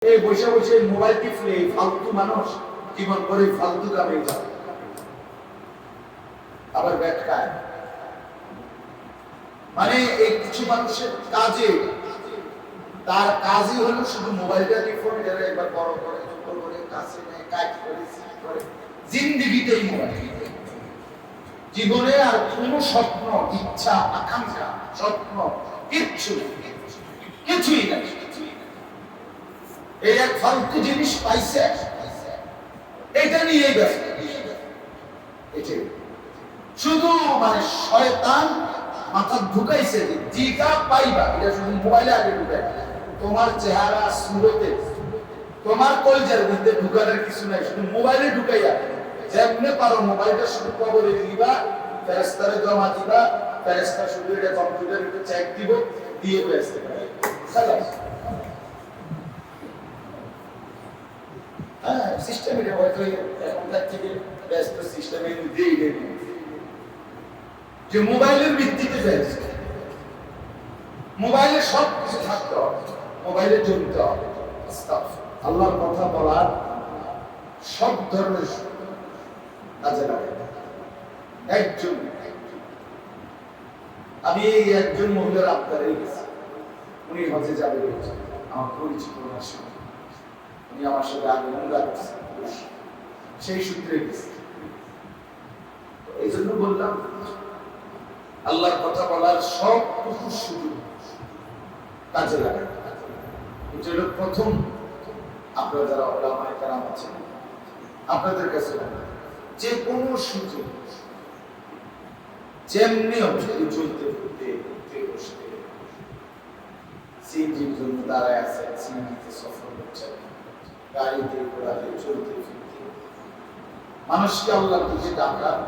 এই বসে বসে মোবাইল টিপলে ফালতু মানুষ জীবন করে ফালতু কামে যায়, আবার ব্যাট খায়। মানে এই কিছু মানুষের কাজে, তার কাজই হলো শুধু মোবাইলটা টিপে এরা একবার বড় করে ছোট করে কাছে নেয়, কাজ করে সিট করে, জিন্দেগিতেই মোবাইল। জীবনে আর কোনো স্বপ্ন, ইচ্ছা, আকাঙ্ক্ষা, স্বপ্ন কিছুই নাই। এই এক ফালতু জিনিস পাইছে, এটা নিয়ে ব্যস্ত। শুধু মানে শয়তান মাথা ঢুকাইছে যেটা পাইবা এটা শুধু মোবাইলে আগে ঢুকাই। তোমার চেহারা সুরতে, তোমার কলজার মধ্যে ঢুকানোর কিছু নাই, শুধু মোবাইলে ঢুকাইয়া যেমনে পারো মোবাইলটা শুধু কবরে দিবা, ফেরেশতারে জমা দিবা, ফেরেশতা শুধু এটা কম্পিউটারে একটু চেক দিব, দিয়ে ব্যস্ত পারে। সিস্টেমে হয়তো এখনকার থেকে ব্যস্ত সিস্টেমের মধ্যেই যে মোবাইলের ভিত্তিতে ব্যস্ত। মোবাইলে সব কিছু থাকতে হবে, মোবাইলে জড়িত হবে। আল্লাহর কথা বলার সব ধরনের কাজে লাগে। আমি এই একজন মহিলার আপনার গেছি, উনি হজে যাবে, আমার পরিচিত উনি আমার সাথে আগে উমরা করছেন, সেই সূত্রে গেছে। এই জন্য বললাম আল্লাহর কথা বলার সব সুযোগ কাজে লাগে। এটা হলো প্রথম। আপনারা যারা ওলামায়ে কেরাম আছেন, আপনাদের কাছে যে কোনো সুযোগ যেমনি যদি চলতে ফিরতে বসতে, সিএনজির জন্য দাঁড়ায় আছে, সিএনজিতে সফর করছে, গাড়িতে ঘোড়াতে চলতে ফিরতে, মানুষকে আল্লাহর দিকে ডাকার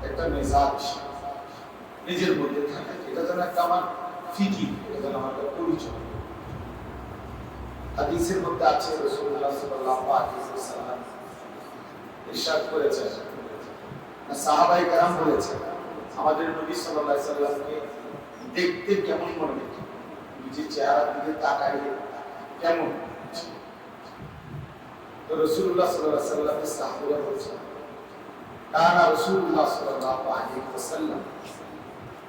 একটা মেজাজ নিজের মধ্যে থাকে। এটা যেন একটা আমার ফিকির, এটা যেন আমার একটা পরিচয়। হাদিসের মধ্যে আছে রাসূলুল্লাহ সাল্লাল্লাহু আলাইহি ওয়াসাল্লাম ইরশাদ করেছেন, সাহাবায়ে কেরাম বলেছেন, আমাদের নবী সাল্লাল্লাহু আলাইহি ওয়াসাল্লামকে দেখতে কেমন মনে হতো, নিজের চেহারার দিকে তাকাইলে কেমন। তো রাসূলুল্লাহ সাল্লাল্লাহু আলাইহি ওয়াসাল্লামের সাহাবীরা বলেছেন, কানা রাসূলুল্লাহ সাল্লাল্লাহু আলাইহি ওয়াসাল্লাম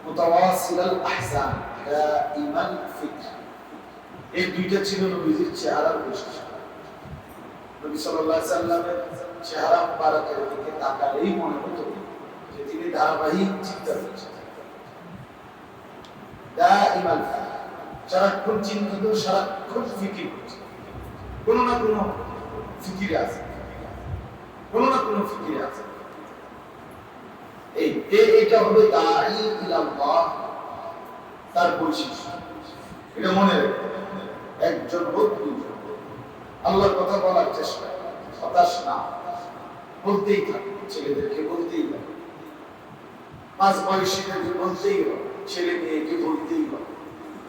মুতাওয়াসিলাল আহসান দাইমান ফিকর। এই দুইটা ছিল নবীজির চেহারার বৈশিষ্ট্য। নবী সাল্লাল্লাহু আলাইহি ওয়াসাল্লামের চেহারা মুবারকের দিকে তাকালেই মনে হতো যে তিনি ধারাবাহিক চিন্তা করছেন, দাইমান ফিকর, সারাক্ষণ চিন্তিত, সারাক্ষণ ফিকির করছে, কোনো না কোনো ফিকিরে আছে, কোনো না কোনো ফিকিরে আছে। এইটা হলো দাঈ ইলাল্লাহ, তার বৈশিষ্ট্য। এটা মনে রাখবেন। একজন হোক দুজন, আল্লাহর কথা বলার চেষ্টা, হতাশ না, বলতেই থাকে, ছেলেদেরকে বলতেই হবে, পাঁচ বয়সীদেরকে বলতেই হবে, ছেলে মেয়েকে বলতেই হবে,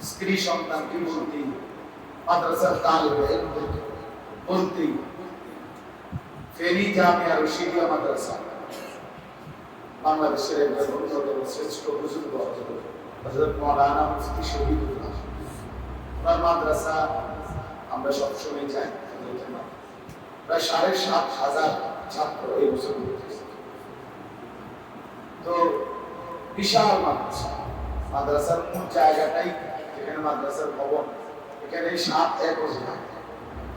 স্ত্রী সন্তানকে বলতেই হবে, মাদ্রাসার তালিবে ইলমকে বলতেই হবে। ফেনী জামিয়া রশিদিয়া মাদ্রাসা বাংলাদেশের একজন অন্যতম শ্রেষ্ঠ বুজুর্গ হযরত মাওলানা মুফতি শহীদুল্লাহ, ওনার মাদ্রাসা আমরা সবসময় যাই। প্রায় ৭,৫০০ ছাত্র এই বছর পড়তেছে। তো বিশাল মাদ্রাসা, মাদ্রাসার মূল জায়গাটাই যেখানে মাদ্রাসার ভবন, এখানে ৭ একর,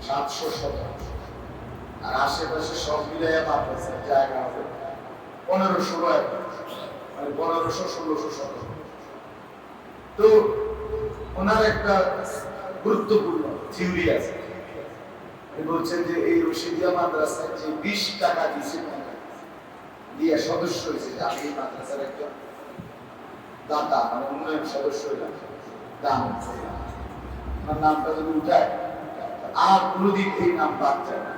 ৭০০ শতাংশ, আর আশেপাশে সব মিলাইয়া মাদ্রাসার জায়গা হবে ১৫-১৬ একর, মানে ১৫০০-১৬০০ শতাংশ। তো ওনার একটা গুরুত্বপূর্ণ থিওরি আছে, বলছেন যে এই রশিদিয়া মাদ্রাসায় যে ২০ টাকা দিয়েছে দিয়ে সদস্য হয়েছে, যে আমি এই মাদ্রাসার একজন দাতা, মানে উন্নয়ন সদস্য হইলাম, দান আমার নামটা যদি উঠায় আর কোনোদিন এই নাম বাদ যায় না,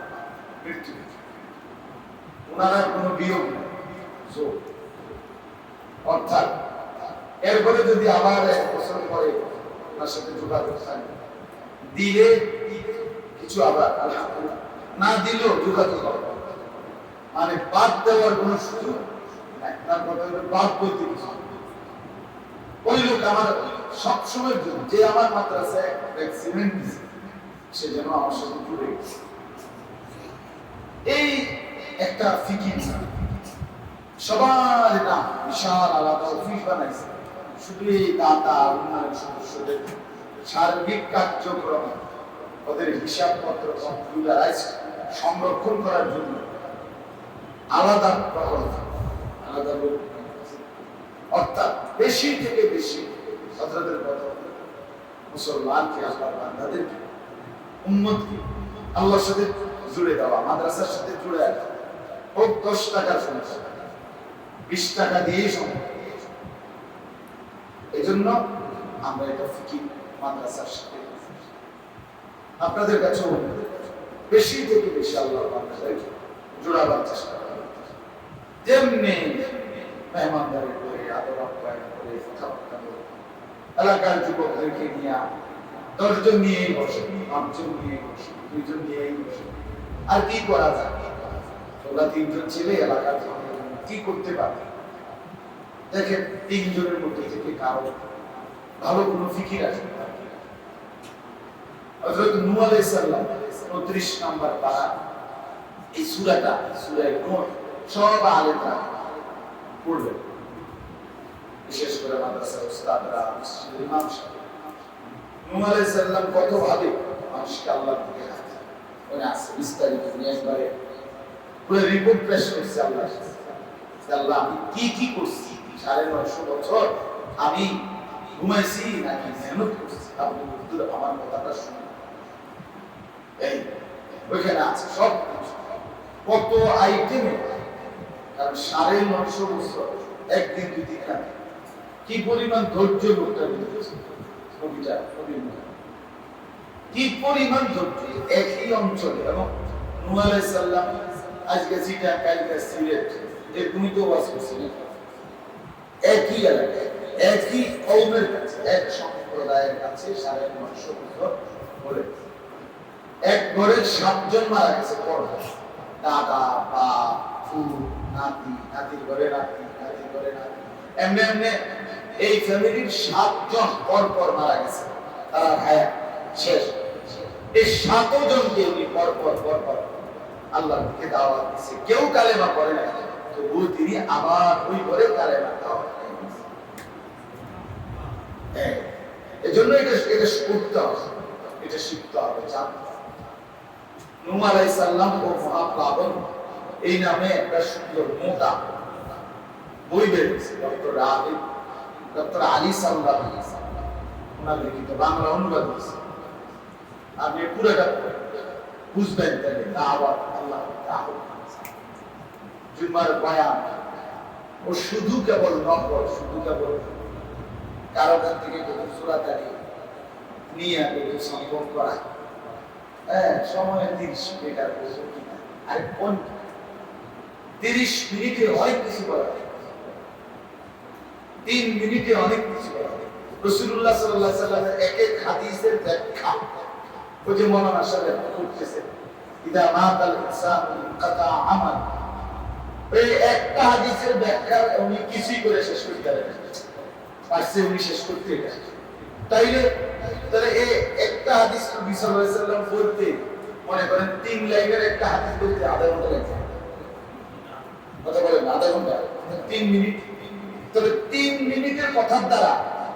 মৃত্যু। ওনারা কোনো বিয়োগ নেই, অর্থাৎ এরপরে যদি আবার ১ বছর পরে ওনার সাথে যোগাযোগ থাকে, দিলে কিছু, আবার আলহামদুলিল্লাহ, না দিলেও যোগাযোগ হবে, মানে বাদ দেওয়ার কোন সুযোগ নাই। তার কথা হলো বাদ বলতে কিছু। ওই লোক আমার সবসময়ের জন্য, যে আমার মাদ্রাসায় সিমেন্ট দিচ্ছে, সে যেন আমার সাথে জুড়ে গেছে। এই একটা ফিকির সবার না বিশাল আলাদা অফিস বানাইছে শুধু এই দাতা উন্নয়ন সদস্যদের সার্বিক কার্যক্রম ওদের হিসাবপত্র কম্পিউটারাইজ সংরক্ষণ করার জন্য আলাদা প্রকল্প আলাদা লোক, অর্থাৎ বেশি থেকে বেশি হযরতের কথা মুসলমানকে আল্লাহর বান্দাদেরকে উম্মতকে আল্লাহর সাথে জুড়ে দেওয়া, মাদ্রাসার সাথে জুড়ে দেওয়া, হোক 10 টাকার সমস্যা 20 টাকা দিয়েই সম্ভব। এই জন্য আমরা এটা ফিকির মাদ্রাসার সাথে আপনাদের কাছে বেশি থেকে বেশি আল্লাহর বান্দাদেরকে জোড়াবার চেষ্টা করা, যেমনি মেহমানদারি করে আদর আপ্যায়ন করে কথাবার্তা বলে এলাকার যুবকদেরকে নিয়ে 10 জন নিয়েই বসে, 5 জন নিয়ে বসে, 2 জন নিয়েই বসে, আর কি করা যায়? ওরা 3 জন ছেলে এলাকার কি করতে পারে? দেখেন 3 জনের মধ্যে থেকে কারো ভালো কোনো ফিকির আসে। হযরত নূহ আলাইহিস সালাম 29 নম্বর পারা এই সূরাটা সূরা নূহ সব আলেমরা পড়বেন, বিশেষ করে মাদ্রাসার উস্তাদরা, ইমাম সাহেব। নূহ আলাইহিস সালাম কত ভাবে মানুষকে আল্লাহর দিকে ডাকে, ওই আছে বিস্তারিত নিয়ে একবারে পুরো রিপোর্ট পেশ করছে আল্লাহ। আল্লাহ আমি কি কি করছি 950 বছর, আমি ঘুমাইছি নাকি মেহনত করছি, আপনি আমার কথাটা শুনুন। এই ওইখানে আছে সব কত আইটেমে, কারণ 950 বছর একদিন 2 দিন না, কি পরিমাণ ধৈর্য লোকটা দিয়েছে কবিতা কবির, কি পরিমাণ ধৈর্য একই অঞ্চলে। এবং নূহ আলাইহিস সালাম আজকে যেটা কালকে সিলেট এরকমই তো ওয়াজ করছিলেন, একই এলাকায় একই কওমের কাছে এক সম্প্রদায়ের কাছে 950 বছর বলে এক ঘরে 7 জন মারা গেছে পরপর, দাদা বাপ ফুল নাতি, নাতির ঘরে নাতি, নাতির ঘরে নাতি, এমনি এমনি এই ফ্যামিলির 7 জন পরপর মারা গেছে, তারা হায়াত শেষ। এই 7 জনকে উনি পরপর আল্লাহর দিকে দাওয়াত দিয়েছে, কেউ কালেমা পড়ে না, তবুও তিনি আবার ওই ঘরে কালেমা দাওয়াত দিয়েছে। এজন্য এটা করতে হবে, এটা শিখতে হবে, জানতে হবে। নূহ আলাইহিস সালাম ও মহাপ্লাবন এই নামে একটা সুন্দর মোটা বই বেরিয়েছে, ডক্টর আলী সাল্লাল্লাহু আলাইহি ওয়াসাল্লাম ওনার লিখিত, বাংলা অনুবাদ হয়েছে। আপনি পুরোটা বুঝবেন তাহলে দাওয়াত আল্লাহ দাওয়াত জুমার বয়ান ও শুধু কেবল নকল, শুধু কেবল কারো কাছ থেকে কোনো সূরা তারি নিয়ে কোনো সম্ভব করা, সময় 30 মিনিটের বসে কিনা, আরে কোন 30 মিনিটে অনেক কিছু করা, 3 মিনিটে অনেক কিছু করা। রাসূলুল্লাহ সাল্লাল্লাহু আলাইহি ওয়াসাল্লামের এক এক হাদিসের ব্যাখ্যা ওই যে মৌলানা সাহেব করতেছে, ইদা মাতাল ইনসানু ইনকাতা আমাল, এই একটা হাদিসের ব্যাখ্যা উনি কিছুই করে শেষ করতে পারেন, পারছে উনি শেষ করতে। তাইলে এই একটা হাদিস নবী সাল্লাল্লাহু আলাইহি ওয়াসাল্লাম বলতে মনে করেন 3 লাইনের একটা হাদিস বলতে আধা ঘন্টা লাগে, কথা বলেন আধা ঘন্টা, 3 মিনিট। তবে 3 মিনিটের কথার দ্বারা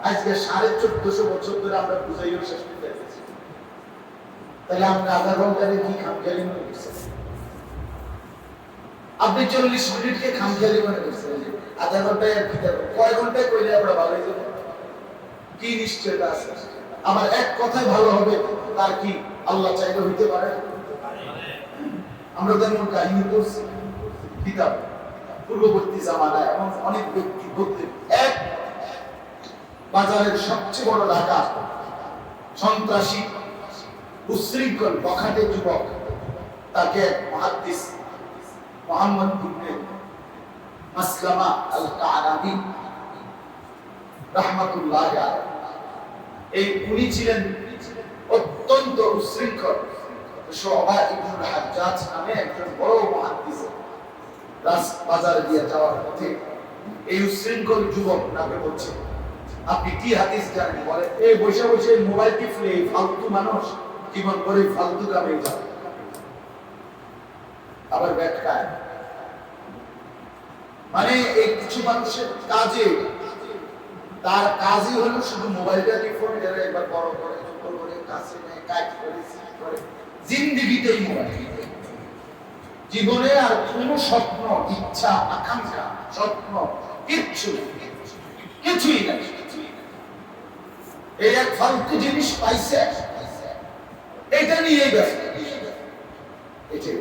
আজকে 1450 বছর ধরে আমরা বুঝাইও শেষ করতে পারছি। তাহলে আমরা আধা ঘন্টায় কি খামখেয়ালি মনে করছি? আপনি 40 মিনিটকে খামখেয়ালি মনে করছেন, আধা ঘন্টায় আর কি করব, কয় ঘন্টায় কইলে আমরা ভালো হয়ে যাব? কি নিশ্চয়তা আছে? আমার এক কথায় ভালো হবে তার কি আল্লাহ চাইলে হইতে পারে? আমরা যেমন কাহিনী করছি কিতাব পূর্ববর্তী জামানায় এমন অনেক ব্যক্তি বলতে, এক বাজারের সবচেয়ে বড় ঢাকা সন্ত্রাসী উশৃঙ্খল বখাটে যুবক, তাকে মুহাদ্দিস মুহাম্মদ ইবনে মাসলামা আল কানাবি রাহমাতুল্লাহ আলাইহি, এই উনি ছিলেন অত্যন্ত উশৃঙ্খল। শুআবা ইবনে হাজ্জাজ নামে একজন বড় মুহাদ্দিস বাজারে দিয়ে যাওয়ার পথে এই উশৃঙ্খল যুবক নামে বলছে, আপনি কি হাদিস জানেন? বলে এই বসে বসে মোবাইল টিপলে ফালতু মানুষ জীবন করে ফালতু কামে যায়, আবার ব্যাখ্যায় মানে এই কিছু মানুষের কাজে, তার কাজই হলো শুধু মোবাইলটা দিয়ে ফোন ধরে একবার বড় করে ছোট করে কাছে নেয়, কাজ করে করে জিন্দেগিতেই মোবাইল। জীবনে আর কোন স্বপ্ন, ইচ্ছা, আকাঙ্ক্ষা, স্বপ্ন কিছুই নাই। এই এক ফালতু জিনিস পাইছে, এটা নিয়েই ব্যস্ত। এটাই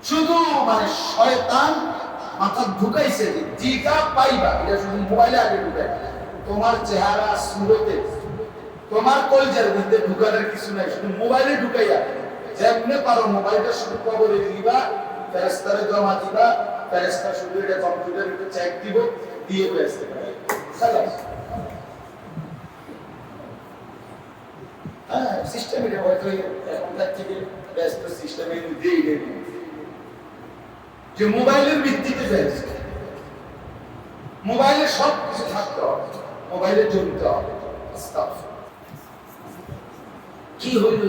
শুধু মানে শয়তান মাথা ঢুকাইছে, যেটা পাইবা এটা শুধু মোবাইলে আগে ঢুকাই। তোমার চেহারা সুরতে, তোমার কলজার মধ্যে ঢুকানোর কিছু নাই, শুধু মোবাইলে ঢুকাইয়া যেমনে পারো মোবাইলটা শুধু কবরে দিবা, ফেরেশতারে জমা দিবা, ফেরেশতা শুধু এটা কম্পিউটারে একটু চেক দিব, দিয়ে বেসতে পারে। হ্যাঁ, সিস্টেম এটা হয়তো এখনকার থেকে ব্যস্ত সিস্টেমের মধ্যেই যে মোবাইলের ভিত্তিতে ব্যস্ত, মোবাইলে সব কিছু থাকতে হবে, মোবাইলে জড়িত হবে। কি হইল?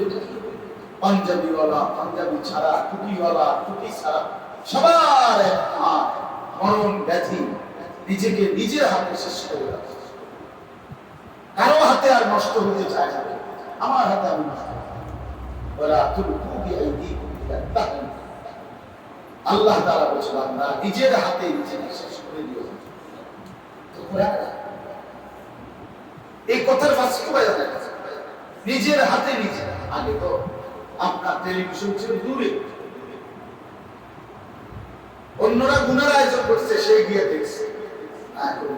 পাঞ্জাবিওয়ালা পাঞ্জাবি ছাড়া, টুপিওয়ালা টুপি ছাড়া, সবার মরণ ব্যাধি, নিজেকে নিজের হাতে শেষ করে রাখে। কারো হাতে আর নষ্ট হতে চায় না, আমার হাতে আমি নষ্ট। আল্লাহ তাআলা বলেছেন না, নিজের হাতে নিজেকে শেষ করে দিও। এই কথার বাস্তবায়ন নিজের হাতে নিজে। আগে তো আপনার টেলিভিশন ছিল দূরে, অন্যরা গুনার আয়োজন করছে, সে গিয়ে দেখছে।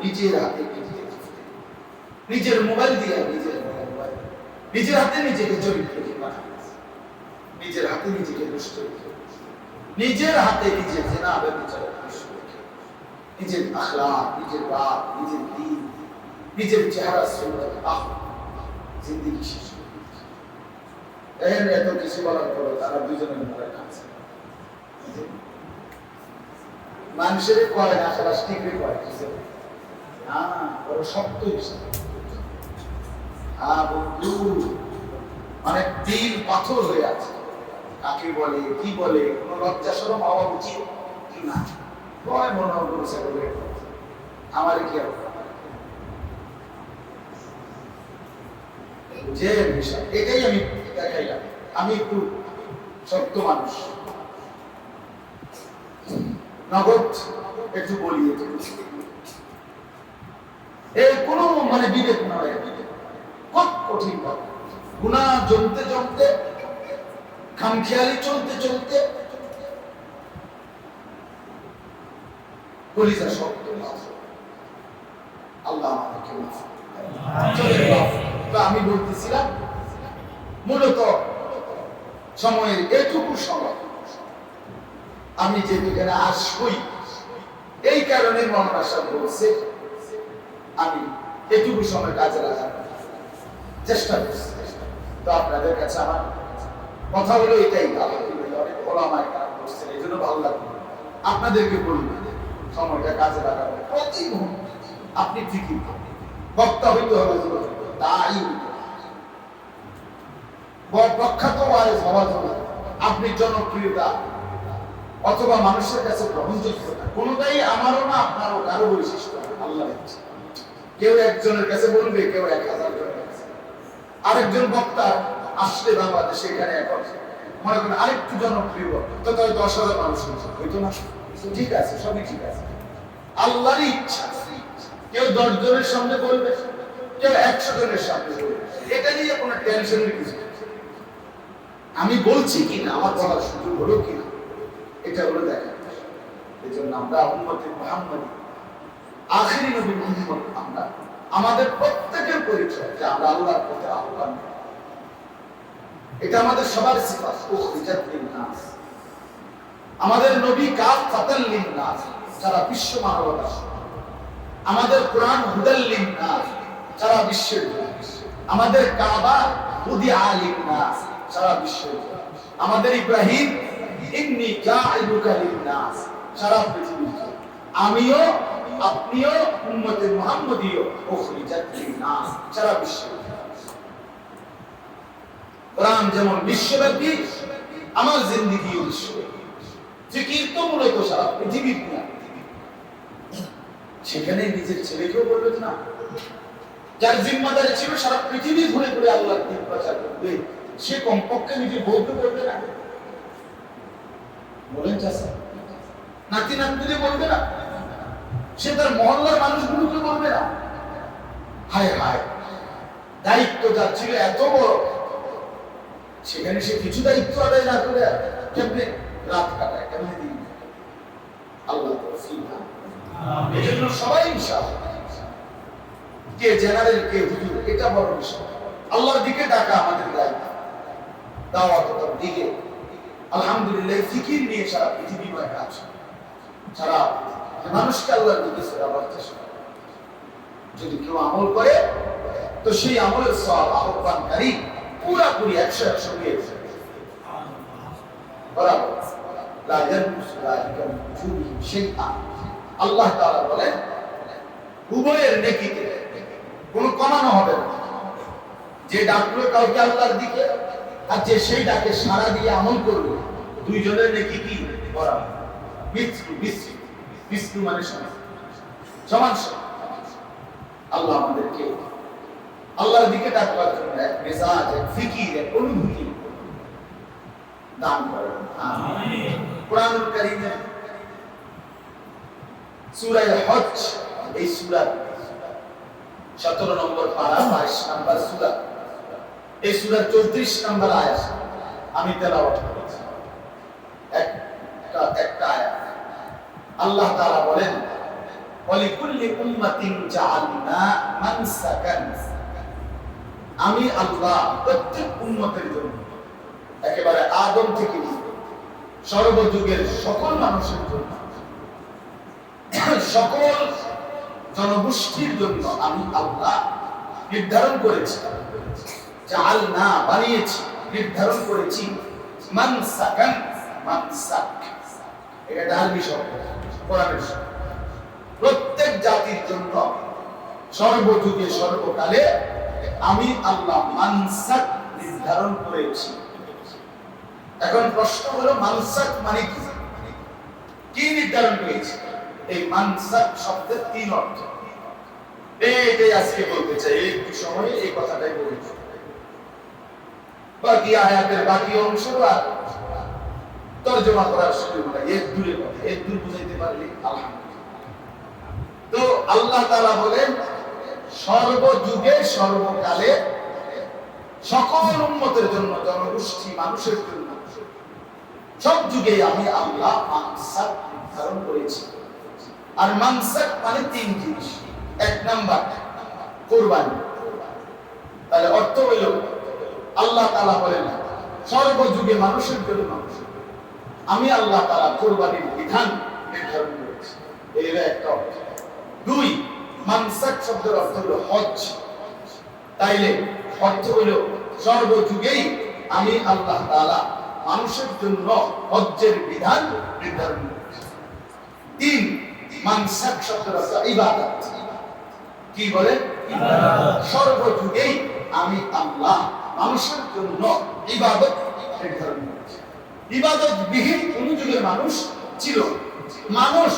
নিজের হাতে নিজের মোবাইল দিয়ে নিজের হাতে নিজেকে চরিত্র, নিজের হাতে নিজেকে দুষ্ট, নিজের হাতে নিজের জেনা ব্যভিচার, নিজের আখলাক, নিজের বাপ, নিজের দিন, নিজের চেহারা সুন্দর, জিন্দেগি শেষ। এত কিছু বলার পর তারা দুজনের মনে কাছে মানুষের কয় না, সারা ডিগ্রি কয় শক্ত হিসাবে। মানে দিল পাথর হয়ে আছে। কাকে বলে, কি বলে, কোন লজ্জা শরম হওয়া উচিত না। কয় মনে করছে আমার কি যে বিষয়, এটাই আমি দেখাইলাম। আমি একটু সত্য মানুষ, নগদ একটু বলি। এই কোন মানে বিবেক নয়, কত কঠিন কথা। গুনাহ জমতে জমতে, খামখেয়ালি চলতে চলতে কলিজা শক্ত। আল্লাহ আমাদেরকে মাফ করুন। আমি বলতেছিলাম মূলত সময়ের এটুকু সময় আমি যেখানে আসবই, এই কারণে মৌলানা সাহেব বলছে আমি এটুকু সময় কাজে লাগার চেষ্টা করছি। তো আপনাদের কাছে আমার কথা হলো এটাই, অনেক ওলামায়ে কেরাম বলছেন, এই জন্য ভালো লাগবে। আপনাদেরকে বলবো সময়টা কাজে লাগাবেন প্রতি মুহূর্তে। আপনি ঠিকই বক্তা হইতে হবে, তাই প্রখ্যাত ওয়াইজ হওয়া যাবে, আপনি জনপ্রিয়তা অথবা মানুষের কাছে গ্রহণযোগ্যতা, কোনটাই আমারও না আপনারও কারো বৈশিষ্ট্য। আল্লাহ ইচ্ছা কেউ একজনের কাছে বলবে, কেউ 1000 জনের কাছে। আরেকজন বক্তা আসলে বাংলাদেশে এখানে এখন মনে করেন আরেকটু জনপ্রিয় তো তাই 10,000 মানুষ হইতো না। ঠিক আছে, সবই ঠিক আছে, আল্লাহর ইচ্ছা। কেউ 10 জনের সামনে বলবে, কেউ 100 জনের সামনে বলবে, এটা নিয়ে কোনো টেনশনের কিছু। আমি বলছি কিনা, আমার বলার সুযোগ হলো কিনা, এটা হলো দেখা। এই জন্য আমরা উম্মতে মুহাম্মাদী, আখিরি নবী মুহাম্মদ, আমরা আমাদের প্রত্যেকের পরিচয় যে আমরা আল্লাহর পথে আহ্বান। এটা আমাদের সবার সিফাত। উখরিজাত লিন-নাস, আমাদের নবী কাফাতাল লিন-নাস, সারা বিশ্ব মানবতা। আমাদের কোরআন হুদাল লিন-নাস, সারা বিশ্বের জন্য। আমাদের কাবা হুদিয়া লিন-নাস, সারা বিশ্বের জন্য। আমাদের ইব্রাহিম ইন্নী জাইলুকা লিন-নাস, সারা পৃথিবীর জন্য। আমিও আপনিও উম্মতে মুহাম্মাদিও উখরিজাত লিন-নাস, সারা বিশ্বের জন্য। কোরআন যেমন বিশ্বব্যাপী, আমার জিন্দেগিও বিশ্বব্যাপী। ফিকির তো মূলত সারা পৃথিবীর না, সেখানে নিজের ছেলেকেও বলবেন না, যার জিম্মাদারি ছিল সারা পৃথিবী ঘুরে ঘুরে আল্লাহর দ্বীন প্রচার করবে, সে কমপক্ষে নিজের বউকে বলবে না? বলেন চাচা, নাতি নাতনিকে বলবে না? সে তার মহল্লার মানুষগুলোকে বলবে না? হায় হায়, দায়িত্ব যার ছিল এত বড়, সেখানে সে কিছু দায়িত্ব আদায় না করে কেমনে রাত কাটায়, কেমনে দিন? আল্লাহ তৌফিক দান। এজন্য সবাই ইনশাআল্লাহ, কে জেনারেল কে হুজুর, এটা বড় বিষয়। আল্লাহর দিকে ডাকা আমাদের দায়িত্ব, দাওয়াতের দিকে। আলহামদুলিল্লাহ ফিকির নিয়ে সারা পৃথিবী ময় কাজ, সারা মানুষকে আল্লাহর দিকে ফেরাবার চেষ্টা। যদি কেউ আমল করে তো সেই আমলের সওয়াব আহ্বানকারী পুরাপুরি 100% পেয়েছে। বরাবর লা ইয়ানকুসু যালিকা মিন উজুরিহিম শাইআ। আল্লাহ তাআলা বলেন উভয়ের নেকিতে কোনো কমানো হবে না। যে ডাকলো কাউকে আল্লাহর দিকে আর যে সেই ডাকে সাড়া দিয়ে আমল করবে, দুইজনের নেকি কি বরাবর। মিথ্যু মিথ্যু মিথ্যু মানে সমান সমান। আল্লাহ আমাদেরকে আল্লাহর দিকে ডাকবার জন্য এক মেজাজ, এক ফিকির, এক অনুভূতি দান করেন। আমিন। কোরআনুল কারীমের সূরা হজ, এই সূরা 17 নম্বর পারা 22 নম্বর সূরা, এই সূরার 34 নম্বর আয়াত আমি তেলাওয়াত করেছি। একটা আয়াত আল্লাহ তাআলা বলেন ওয়ালিকুল্লি উম্মাতিন জাআলনা মানসাকান। আমি আল্লাহ প্রত্যেক উম্মতের জন্য, একেবারে আদম থেকে সর্বযুগের সকল মানুষের জন্য, সকল জনগোষ্ঠীর জন্য আমি আল্লাহ নির্ধারণ করেছি, জাআলনা বানিয়েছি, নির্ধারণ করেছি মানসাকান। মানসাক এটা আরবি শব্দ, কোরআনের শব্দ। প্রত্যেক জাতির জন্য সর্বযুগে সর্বকালে আমি আল্লাহ মানসাক নির্ধারণ করেছি। এখন প্রশ্ন হলো মানসাক মানে কি? কি নির্ধারণ করেছি? এই মানসাক শব্দের 3 অর্থ। এইটাই আজকে বলতে চাই, একটু সময়ে এই কথাটাই বলছি। বাকি আয়াতের বাকি অংশ আর তরজমা করার সুযোগ নাই, এর দূরে কথা, এর দূর বুঝাইতে পারলে আলহামদুলিল্লাহ। তো আল্লাহ তাআলা বলেন সর্বযুগে সর্বকালে সকল উম্মতের জন্য, জনগোষ্ঠী মানুষের জন্য সব যুগে আমি আল্লাহ মানসাক নির্ধারণ করেছি। আর মানসাক মানে 3 জিনিস। 1 নাম্বার কুরবানি। তাহলে অর্থ হইল আল্লাহ তাআলা বলেন সর্বযুগে মানুষের জন্য আমি আল্লাহ তাআলা কুরবানির বিধান নির্ধারণ করেছি। এর একটা অর্থ। 2 মানসাক শব্দের অর্থ হলো হজ। তাইলে অর্থ হইল সর্বযুগেই আমি আল্লাহ তাআলা মানুষের জন্য হজ্জের বিধান নির্ধারণ করেছি। 3 মানসাক শব্দের অর্থ ইবাদত। কি বলে? ইবাদত। সর্বযুগেই আমি আল্লাহ মানুষের জন্য ইবাদত নির্ধারণ করেছি। ইবাদত বিহীন কোন যুগের মানুষ ছিল মানুষ,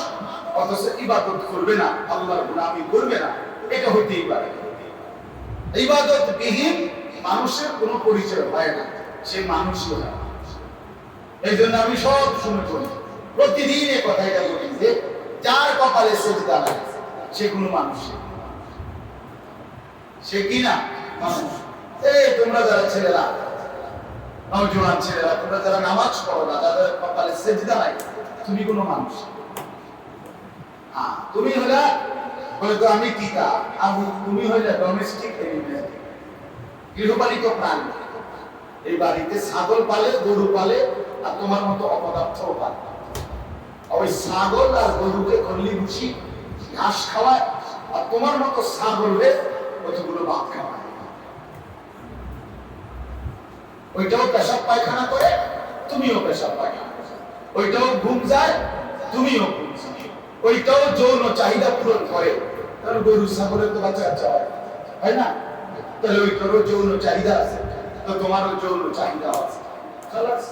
অথচ ইবাদত করবে না, আল্লাহর গোলামি করবে না, এটা হইতেই পারে। ইবাদত বিহীন মানুষের কোনো পরিচয় হয় না, সে মানুষই না। এই জন্য আমি সব সময় বলি, প্রতিদিন এই কথাটা বলি যে যার কপালে সেজদা নাই সে কোনো মানুষ, সে কি না মানুষ। এই তোমরা যারা ছেলেরা, নওজোয়ান ছেলেরা, তোমরা যারা নামাজ পড়ো না, যাদের কপালে সেজদা নাই, তুমি কোনো মানুষ। তুমি হলে হয়তো আমি টিকা, তুমি হইলে ডোমেস্টিক এনিম্যাল, গৃহপালিত প্রাণী। এই বাড়িতে ছাগল পালে, গরু পালে, আর তোমার মতো অপদার্থও পালে। ওই ছাগল আর গরুকে খল্লি ভুসি ঘাস খাওয়ায়, আর তোমার মতো ছাগলের কতগুলো ভাত খাওয়ায়। ওইটাও পেশাব পায়খানা করে, তুমিও পেশাব পায়খানা করো। ওইটাও ঘুম যায়, তুমিও ঘুম যায়। ওইটাও যৌন চাহিদা পূরণ করে, কারণ গরু ছাগলের তো বাচ্চা কাচ্চা হয় না? তাহলে ওইটারও যৌন চাহিদা আছে, তো তোমারও যৌন চাহিদা আছে, খালাস।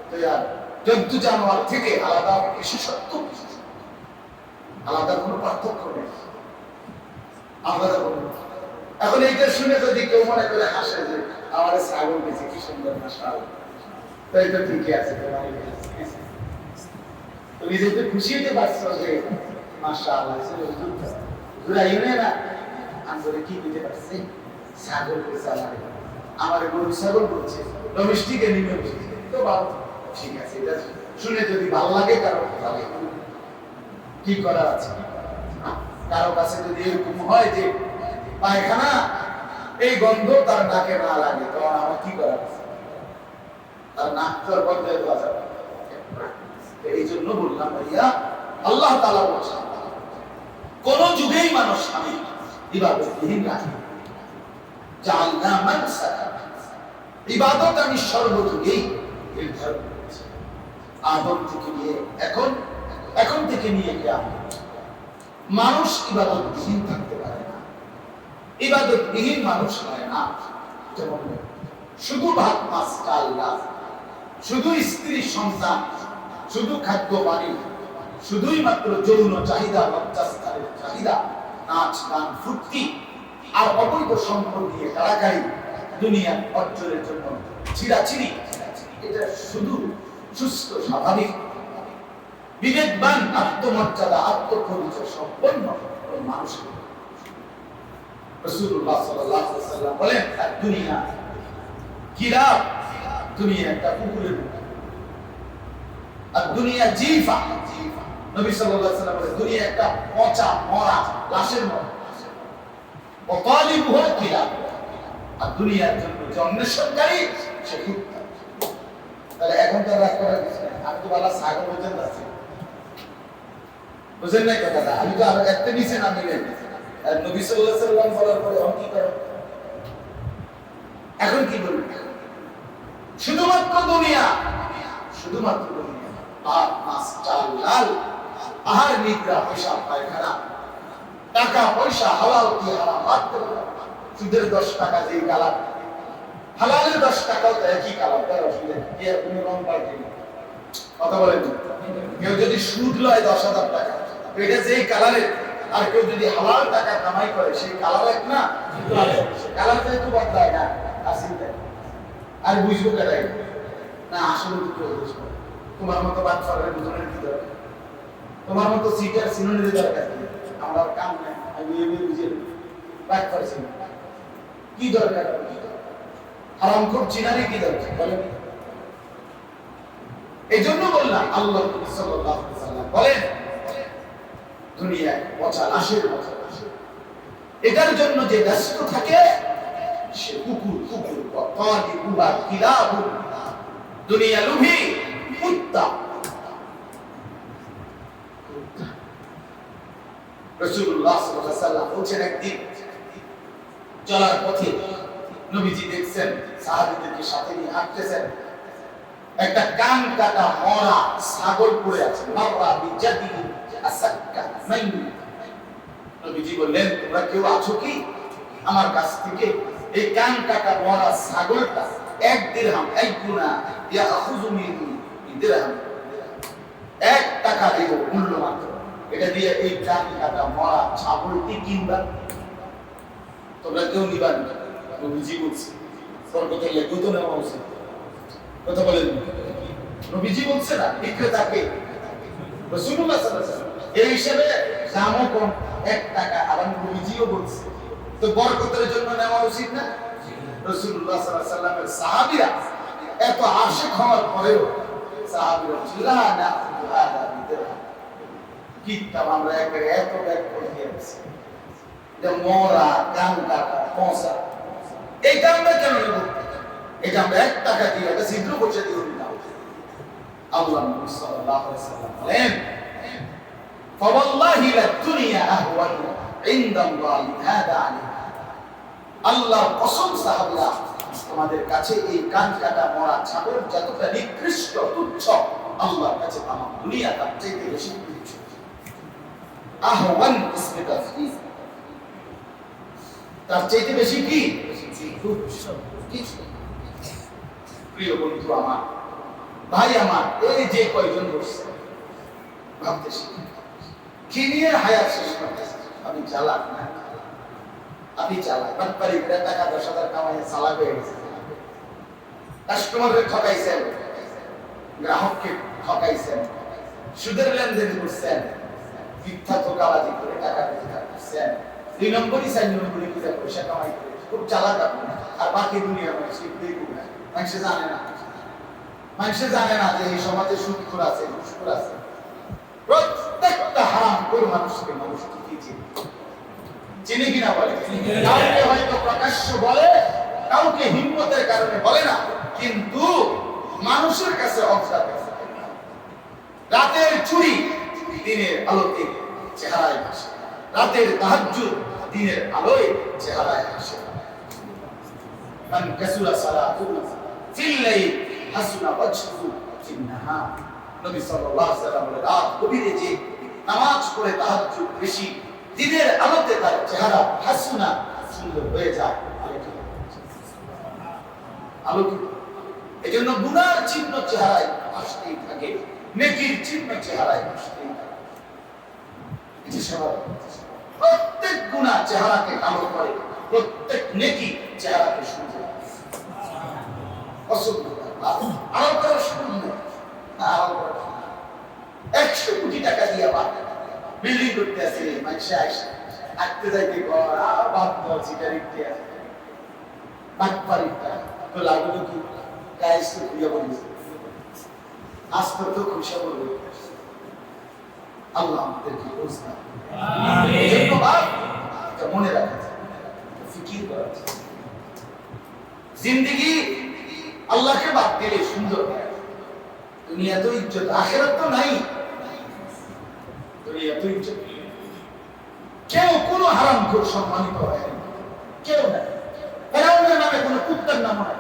তো আর জন্তু জানোয়ার থেকে আলাদা বিশেষত্ব, আলাদা কোনো পার্থক্য নেই, আলাদা কোনো। এখন এইটা শুনে যদি কেউ মনে করে হাসে যে আমার ছাগল বেঁচে কি সুন্দর না শাল, তো এটা ঠিকই আছে, তুমি যেহেতু খুশি হতে পারছো যে মাশাআল্লাহ ঘুরাইনে না আমি বলে কি দিতে পারছি, ছাগল বলছে আমার গরু ছাগল বলছে ডোমেস্টিক এনিমেল বলছে, তো ভালো ঠিক আছে। এটা শুনে যদি ভালো লাগে কারো, তাহলে কি করা আছে? কারো কাছে যদি এরকম হয় যে পায়খানা এই গন্ধ তার নাকে না লাগে, তখন আমার কি করা আছে? তার নাক তো বন্ধ হয়ে যাবে। এই জন্য বললাম ভাইয়া, আল্লাহ তাআলা বলেছেন কোন যুগেই মানুষ আমি ইবাদতহীন রাখি, জাআলনা মানসাকা, ইবাদত আমি সর্বযুগেই নির্ধারণ করেছি। আদম থেকে নিয়ে এখন থেকে নিয়ে কিয়ামত মানুষ ইবাদতহীন থাকতে পারে না। ইবাদতহীন মানুষ হয় না। যেমন শুধু ভাত মাছ ডাল ডাল, শুধু স্ত্রী সন্তান, শুধু খাদ্য পানি, শুধুই মাত্র যৌন চাহিদা, লজ্জাস্থানের চাহিদা, নাচ গান ফুর্তি আর অবৈধ সম্পদ দিয়ে কারাকারি, দুনিয়ার অর্জনের জন্য চিরাচিরি, এটা শুধু সুস্থ স্বাভাবিক বিবেকবান আত্মমর্যাদা আত্মপরিচয় সম্পন্ন মানুষের। রাসূলুল্লাহ সাল্লাল্লাহু আলাইহি ওয়াসাল্লাম বলেন দুনিয়া কিরাব, দুনিয়া একটা কুকুরের মতো, আর দুনিয়া জিফা, নবী সাল্লাল্লাহু আলাইহি ওয়াসাল্লাম বলেন দুনিয়া একটা পচা মরা লাশের মতো, ওয়াতালিবুহু কিরাব, আর দুনিয়ার জন্য যে অন্বেষণকারী সে কুত্তা। তাহলে এখন তো রাগ করার কিছু নেই, আমি তো বলা ছাগল বুঝেন যাচ্ছি, বুঝেন নাই কথাটা? আমি তো আরো একটা নিচে নামিলেন, নবী সাল্লাল্লাহু আলাইহি ওয়াসাল্লাম বলার পরে এখন কি করো? এখন কি বলবো? শুধুমাত্র দুনিয়া, শুধুমাত্র দুনিয়া, ভাত মাছ চাল ডাল, আহার নিদ্রা পেশাব পায়খানা, টাকা পয়সা হালাল কি হারাম বাদ দেবো। সুদের 10 টাকা যেই কালার, হালালের 10 টাকাও তো একই কালার, তার অসুবিধা কি? আর কোনো রং পাল্টে না, কথা বলেন। কেউ যদি সুদ লয় 10,000 টাকা, এটা যেই কালারের, আর কেউ যদি হালাল টাকা কামাই করে সেই কালার এক না, কালার তো একটু বদলায় না, আসিল আর বুঝবো কেটাই না, আসলে তো কেউ বুঝবো। তোমার মতো বাচ্চাদের বুঝনের কি দরকার, তোমার মতো সিটার সিনোনিদের দরকার কি? আমরা কাম নাই, আমি এমনি বুঝে বাদ পারছি কি দরকার, হারাম করছি না কি দরকার বলেন? এই জন্য বললাম আল্লাহ সাল্লাল্লাহু আলাইহি ওয়াসাল্লাম বলেন দুনিয়া পচা লাশের মতো, এটার জন্য যে ব্যস্ত থাকে সে কুকুর, ওয়াতালিবুহু কিরাব, দুনিয়া লোভী কুত্তা। রাসূলুল্লাহ সাল্লাল্লাহু আলাইহি ওয়াসাল্লাম বলেন একদিন চলার পথে নবীজি দেখছেন সাহাবীদেরকে সাথে নিয়ে হাঁটতেছেন, একটা কান কাটা মরা ছাগল পড়ে আছে, মাররা বিজাদি আসাক্কা মাইন। নবীজি বললেন তোমরা কেউ আছো কি আমার কাছ থেকে এই কান কাটা মরা ছাগলটা 1 দিরহাম, 1 গুনা ইয়াখুযু মিনহু দিরহাম, 1 টাকা দেব মূল্য মাত্র, এটা দিয়ে এই কান কাটা মরা ছাগলটি কিনবা, তোমরা কেউ নিবা না। নবীজি বলছে বরকতের লেগেও তো নেওয়া উচিত, কথা বলেন। নবীজি বলছে না বিক্রেতাকে, রাসূলুল্লাহ সাল্লাল্লাহু আলাইহি ওয়াসাল্লাম এই হিসাবে দামও কম, 1 টাকা, আবার নবীজিও বলছে, তো বরকতের জন্য নেওয়া উচিত না? রাসূলুল্লাহ সাল্লাল্লাহু আলাইহি ওয়াসাল্লামের সাহাবীরা এত আশিক হওয়ার পরেও সাহাবীরা লা না হাদা বিদরহাম, কিতাব আমরা একবারে এত ব্যাগ করে দিয়েছি, যে মরা কান কাটা পচা, এইটা আমরা কেন নেব? এটা আমরা 1 টাকা দিয়ে একটা ছিদ্র বসে দিয়ে দিলাম। আল্লাহ নবী সাল্লাল্লাহু আলাইহি ওয়াসাল্লাম বলেন ফাওয়াল্লাহি লাদ-দুনিয়া আহওয়ানু ইনদাল্লাহি হাদা আলাইহি, আল্লাহর কসম সাহাবীরা তোমাদের কাছে এই কান কাটা মরা ছাগল যতটা নিকৃষ্ট তুচ্ছ, আল্লাহর কাছে তাম দুনিয়া তার চাইতে বেশি তুচ্ছ। আহওয়ান ইসমে তাসগীর, তার চাইতে বেশি কি তুচ্ছ কিছু। প্রিয় বন্ধু আমার, ভাই আমার, এই যে কয়জন বসছে ভাবতে শিখি কি নিয়ে হায়াত শেষ করতেছে। আমি চালাক না, আপনি চালাক বাটপারি করে টাকা 10,000 কামাইয়ে চালাক হয়ে গেছে। কাস্টমারকে ঠকাইছেন, গ্রাহককে ঠকাইছেন, সুদের লেনদেন করছেন, মিথ্যা ধোঁকাবাজি করে টাকা রোজগার করছেন, 2 নম্বরই 4 নম্বরই করে পয়সা কামাই করে খুব চালাক আপনি। আর বাকি দুনিয়া মানুষ মানুষ জানে না, মানুষ জানে না যে এই সমাজে সুদখোর আছে, ঘুষখোর আছে। প্রত্যেকটা হারাম করে মানুষকে মানুষ ঠিকই চিনি কিনা বলে। কাউকে হয়তো প্রকাশ্য বলে, কাউকে হিম্মতের কারণে বলে না, কিন্তু মানুষের কাছে অবস্থা। রাতের চুরি দিনের আলোতে চেহারায় আসে, রাতের তাহাজ্জুদ দিনের আলোয় চেহারায় আসে। মান কাসুরা সালাতুহু ফিল লাইল হাসুনা ওয়াজহুহু ফিন নাহার। নবী সাল্লাল্লাহু আলাইহি ওয়াসাল্লাম বলেন, রাত গভীরে যে নামাজ পড়ে তাহাজ্জুদ বেশি, দিনের আলোতে তার চেহারা হাসুনা সুন্দর হয়ে যায়, আলোকিত। এজন্য গুনার চিহ্ন চেহারায় আসতেই থাকে, নেকির চিহ্ন চেহারায় আসতেই থাকে। এটি স্বাভাবিক। প্রত্যেক গুনাহ চেহারাকে কালো করে, প্রত্যেক নেকি চেহারাকে সুন্দর করে। আলো করার সুন্দর, আলো করার 100 কোটি টাকা দিয়ে বিল্ডিং করতে আছে, মানুষ আসে আঁকতে যাইতে ঘর বাদ দেওয়া সিটারিতে বাটপারিটা তো লাগলো কি গাইস তো প্রিয় বন্ধু আস্তে তো খুশি বলবে। আল্লাহ আমাদেরকে বুঝনা আমিন। এজন্য বাপ এটা মনে রাখা, ফিকির করা, জিন্দেগি আল্লাহকে বাদ দিলে সুন্দর হয়। দুনিয়া তো ইজ্জত, আখিরাত তো নাই। দুনিয়া তো ইজ্জত, কেউ কোনো হারামখোর সম্মানিত হয় না, কেউ না। ফেরাউনের নামে কোনো কুত্তার নাম নাই।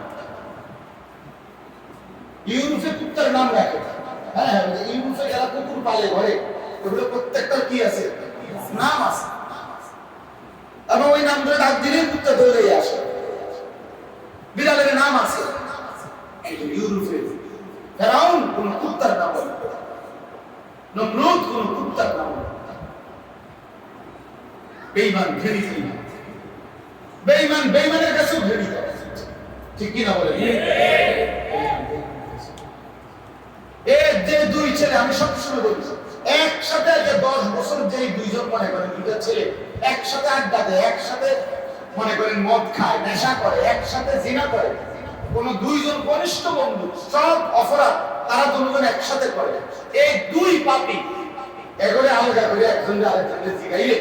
ইউরোপে কুত্তার নাম রাখে, হ্যাঁ, ইউরোপে যারা কুকুর পালে ঘরে, ওগুলো প্রত্যেকটার কি আছে, নাম আছে। এবং ওই নাম ধরে ডাক দিলেই কুত্তা দৌড়ে আসে। বিড়ালের নাম আছে। ইউরোপে ফেরাউন কোন কুত্তার নাম বলে, নমরুদ কোন কুত্তার নাম বলে। বেঈমান ঘৃণিত, বেঈমান বেঈমানের কাছেও ঘৃণিত, ঠিক কি না বলে? এই যে 2 ছেলে, আমি সবসময় বলি, একসাথে 10 বছর যে 2 জন মনে করেন 2টা ছেলে একসাথে আড্ডা দেয়, একসাথে মনে করেন মদ খায়, নেশা করে, একসাথে জিনা করে, কোন 2 জন ঘনিষ্ঠ বন্ধু সব অপরাধ তারা দুজন একসাথে করে, এই 2 পাপী এগরে আলাদা করে একজন আরেকজনকে জিগাইলে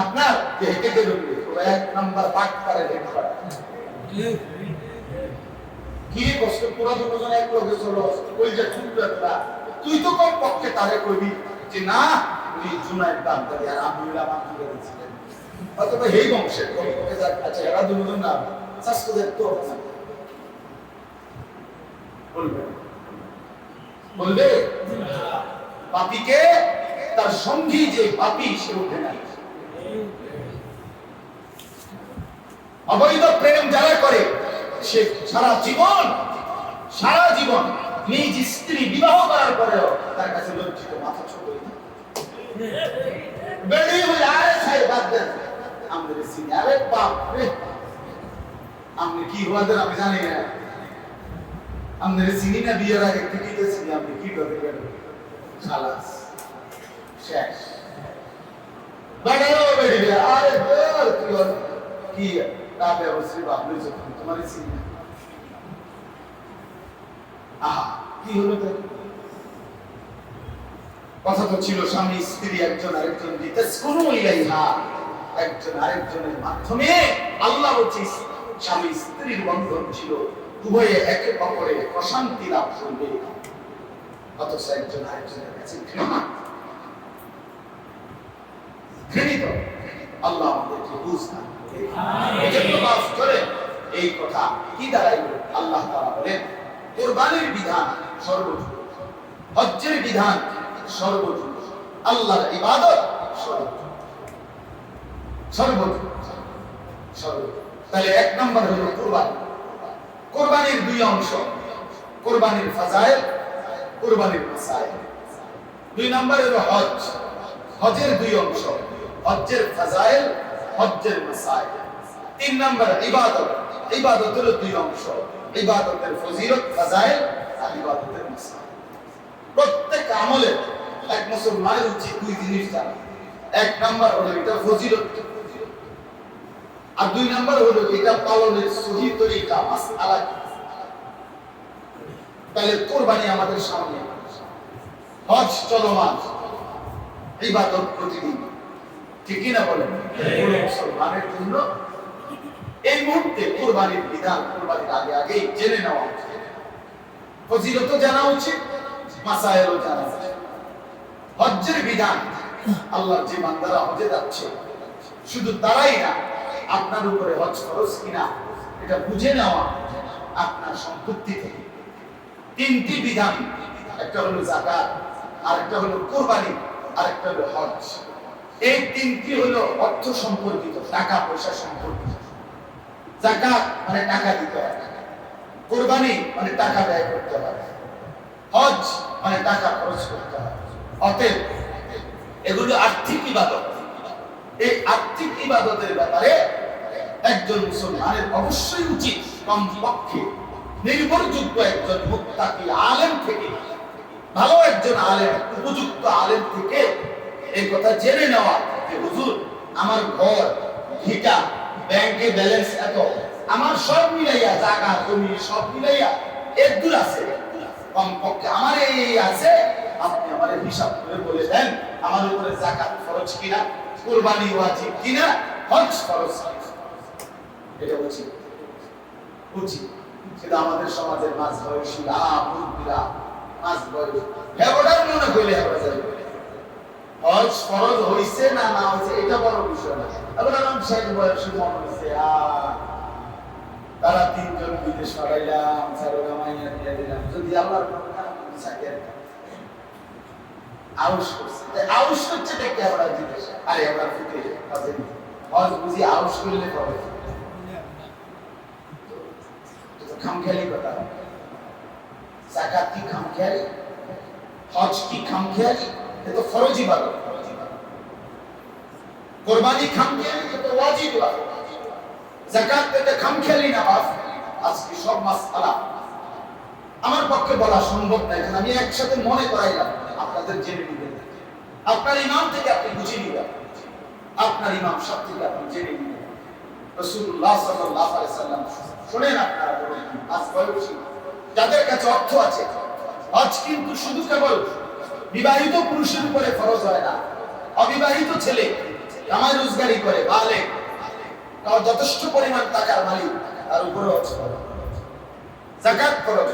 আপনার হেঁটে বেরোবে, ওরা 1 নাম্বার পাক করে হেঁটে করে। কি কষ্ট, পুরো দুজন এক লগে চলো, ওই যে চুপটা তুই তো কম পক্ষে তারে কইবি যে না উনি জুনায়েদ বাগদাদি আর আমি হলাম আব্দুল ছিলেন, অথবা এই বংশের কম পক্ষে যাক, আচ্ছা এরা দুজন না শাস্ত্রদের তো বলবে বলবে পাপীকে তার সঙ্গী যে পাপী সে উঠে না। অবৈধ প্রেম যারা করে সে সারা জীবন নিজ স্ত্রী বিবাহ করার পরেও তার কাছে লজ্জিত, মাথা ছোট বেড়ে হয়ে আরে ছাই বাদ দেন আমাদের সিনে। আরে বাপ রে, আপনি কি হওয়াদের আমি জানি না, আমাদের চিনি না, বিয়ের আগে ঠিকই তো চিনি, আপনি কি করে গেলেন খালাস শেষ বেড়াও বেড়ে। আরে তুই কি তাতে অবশ্যই বাপরে যখন তোমারই চিনি না। আহা কি হলো, কথা তো ছিল স্বামী স্ত্রী একজন আরেকজন দিতে কোনো ইলাইহা, একজন আরেকজনের মাধ্যমে আল্লাহ বলছে স্বামী স্ত্রীর বন্ধন ছিল, উভয়ে একে অপরে প্রশান্তি লাভ করবে, অথচ একজন আরেকজনের কাছে ঘৃণিত। আল্লাহ আমাদেরকে বুঝনা এজন্য বাস করে এই কথা কি দাঁড়াইল, আল্লাহ তাআলা বলেন কুরবানির বিধান সর্বোচ্চ, হজ্জের বিধান সর্বোচ্চ, আল্লাহর ইবাদত সর্বোচ্চ। তাহলে 1 নম্বর হলো কুরবানি। কুরবানির দুই অংশ, কুরবানির ফাজাইল, কুরবানির মাসাইল। দুই নম্বর হলো হজ, হজের দুই অংশ, হজ্জের ফাজাইল, হজ্জের মাসাইল। তিন নম্বর ইবাদত, ইবাদতের দুই অংশ, ইবাদতের ফজিলত, ফাজাইল আর ইবাদতের মাসাইল। প্রত্যেক আমলে এক মুসলমানের উচিত দুই জিনিস জানা। এক নম্বর হলো এটা ফজিলত, আর দুই নম্বর হলো এটা পালনের সহি তরিকা মাসআলা। তাহলে কুরবানি আমাদের সামনে, হজ চলমান, ইবাদত প্রতিদিন, ঠিক কি না বলেন? মুসলমানের জন্য এই মুহূর্তে কুরবানির বিধান কুরবানির আগে আগেই জেনে নেওয়া উচিত, ফজিলতও জানা উচিত, মাসায়েলও জানা উচিত। হজ্জের বিধান, আল্লাহর যে বান্দারা হজে যাচ্ছে শুধু তারাই না, আপনার উপরে হজ ফরজ কিনা এটা বুঝে নেওয়া আপনার সম্পত্তি থেকে। তিনটি বিধান, একটা হলো যাকাত, আরেকটা হলো কুরবানি, আরেকটা হলো হজ। এই তিনটি হলো অর্থ সম্পর্কিত, টাকা পয়সা সম্পর্কিত। যাকাত মানে টাকা দিতে হবে, কুরবানি মানে টাকা ব্যয় করতে হবে, হজ মানে টাকা খরচ করতে হবে। অতএব এগুলো আর্থিক ইবাদত। এই আর্থিক ইবাদতের ব্যাপারে একজন মুসলমানের অবশ্যই উচিত কমপক্ষে নির্ভরযোগ্য একজন মুত্তাকি আলেম থেকে, ভালো একজন আলেম, উপযুক্ত আলেম থেকে এই কথা জেনে নেওয়া যে হুজুর আমার ঘর, ভিটা, ব্যাংকে ব্যালেন্স এত, আমার সব মিলাইয়া জায়গা জমি সব মিলাইয়া এর দূর আছে, কমপক্ষে আমার এই আছে, আপনি আমার হিসাব করে বলে দেন আমার উপরে যাকাত ফরজ কিনা, কুরবানি ওয়াজিব কিনা, হজ ফরজ কিনা। এটা উচিত, উচিত। কিন্তু আমাদের সমাজের মাঝ বয়সীরা, মুরব্বীরা, মাঝ বয়স হেবটার মনে করলে হেবটা যাবে, হজ ফরজ হইছে না না হইছে এটা বড় বিষয় না। এবার আমার শেষ বয়সে মনে হইছে তারা তিনজন বিদেশ পাঠাইলাম, চারোগা মাইয়া দিয়ে দিলাম, যদি আল্লাহর আউশ করছে, আউশ করছে দেখে আমরা জিজ্ঞেস, আরে আমরা ফিরে হজ বুঝি আউশ করলে হবে, খামখেয়ালি কথা। যাকাত কি খামখেয়ালি? হজ কি খামখেয়ালি? এ তো ফরজ ইবাদত। কুরবানি খামখেয়ালি, এ তো ওয়াজিব ইবাদত। যাকাত এটা খামখেয়ালি না বাস। আজকে সব মাসআলা আমার পক্ষে বলা সম্ভব নয়, কারণ আমি একসাথে মনে করাইলাম, আপনাদের জেনে নিবেন, আপনার ইমাম থেকে আপনি বুঝে নিবেন, আপনার ইমাম সব থেকে আপনি জেনে নিবেন। রাসূলুল্লাহ সাল্লাল্লাহু আলাইহি সাল্লাম শুনেন, আপনারা বলেন আজ বয়সী যাদের কাছে অর্থ আছে, হজ কিন্তু শুধু কেবল বিবাহিত পুরুষের উপরে ফরজ হয় না, অবিবাহিত ছেলে কামাই রোজগারি করে বালেগ, তাও যথেষ্ট পরিমাণ টাকার মালিক, তার উপরে হজ ফরজ। যাকাত ফরজ,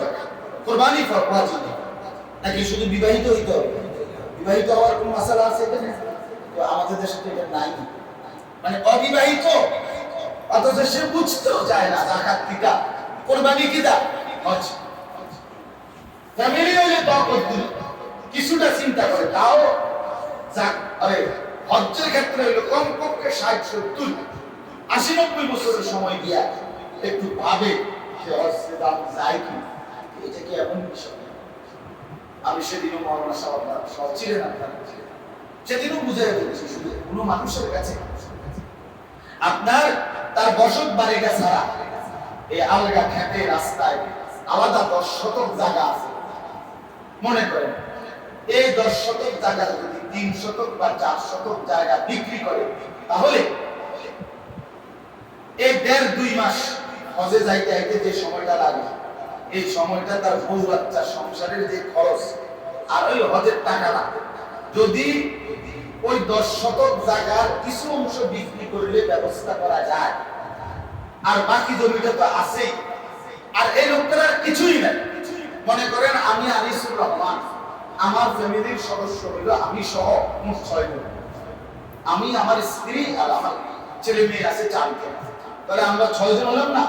কুরবানি ফরজ ওয়াজিব, নাকি শুধু বিবাহিত হইতে হবে? বিবাহিত হওয়ার কোনো মাসালা আছে এখানে? তো আমাদের দেশে তো এটা নাই। মানে অবিবাহিত অথচ সে বুঝতেও চায় না যাকাত কিটা, কুরবানি কিটা, হজ। ফ্যামিলি হইলে তওয়াক্কুল কিছুটা চিন্তা করে, তাও আরে হজ্জের ক্ষেত্রে হইলো কমপক্ষে 60-70 80-90 বছরের সময় দিয়া একটু ভাবে যে হজ্জে দাম যায় কি, এটা কি এমন বিষয়? আমি সেদিনও মৌলানা সাহেব সব ছিলেন, আপনারা সেদিনও বুঝাই বলেছি, শুধু কোনো মানুষের কাছে আপনার তার বসত বাড়িটা ছাড়া এই আলগা খেতে রাস্তায় আলাদা 10 শতক জায়গা আছে। মনে করেন এই 10 শতক জায়গা যদি 3 শতক বা 4 শতক জায়গা বিক্রি করে, তাহলে এই 1.5-2 মাস হজে যাইতে যাইতে যে সময়টা লাগে, এই সময়টা তার বউ বাচ্চা সংসারের যে খরচ আর ওই হজের টাকাটা, যদি ওই 10 শতক জায়গার কিছু অংশ বিক্রি করলে ব্যবস্থা করা যায়, আর বাকি জমিটা তো আছেই, আর এই লোকটার কিছুই নাই। মনে করেন আমি আনিসুর রহমান, আমার ফ্যামিলির সদস্য হইল আমি সহ মোট 6 জন, আমি, আমার স্ত্রী আর আমার ছেলে মেয়ে আছে 4 জন, তাহলে আমরা 6 জন হলাম না?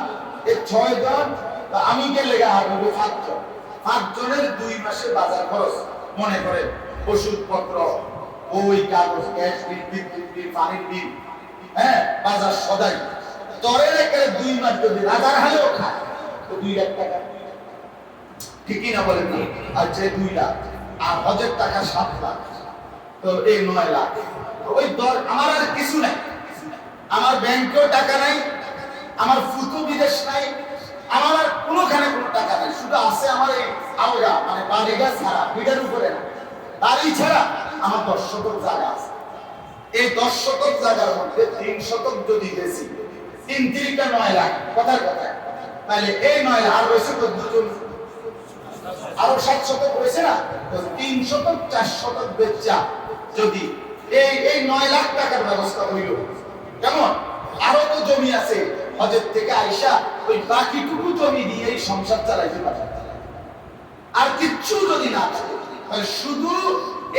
এই 6 জন আমি গেলে আর হলো 5 জন, 5 জনের 2 মাসে বাজার খরচ, মনে করেন ওষুধপত্র, ওই কাগজ, গ্যাস বিল, বিদ্যুৎ বিল, পানির বিল, হ্যাঁ বাজার সদাই, তরে রেখে 2 মাস যদি রাজার হালেও খায়, তো 2 লাখ টাকা, ঠিকই না বলেন না? আর যে 2 লাখ আর হজের টাকা 7 লাখ, তো এই 9 লাখ। ওই আমার আর কিছু নাই, আমার ব্যাংকেও টাকা নাই, আমার ফুতু বিদেশ নাই, আমার আর কোনোখানে কোনো টাকা নাই, শুধু আছে আমার এই আলগা মানে বাড়িটা ছাড়া, বিঘার উপরে না, বাড়ি ছাড়া আমার 10 শতক জায়গা আছে। এই 10 শতক জায়গার মধ্যে 3 শতক যদি বেশি, 3 3টা 9 লাখ, কথার কথা। তাহলে এই 9 লাখ আর রয়েছে তো দুজন, আরো 7 শতক রয়েছে না, তো 3 শতক 4 শতক বেচা যদি এই 9 লাখ টাকার ব্যবস্থা হইল, কেমন? আরো তো জমি আছে, হজের থেকে আইসা ওই বাকিটুকু জমি দিয়ে এই সংসার চালাইতে পারে। আর কিচ্ছু যদি না থাকে, তাহলে শুধু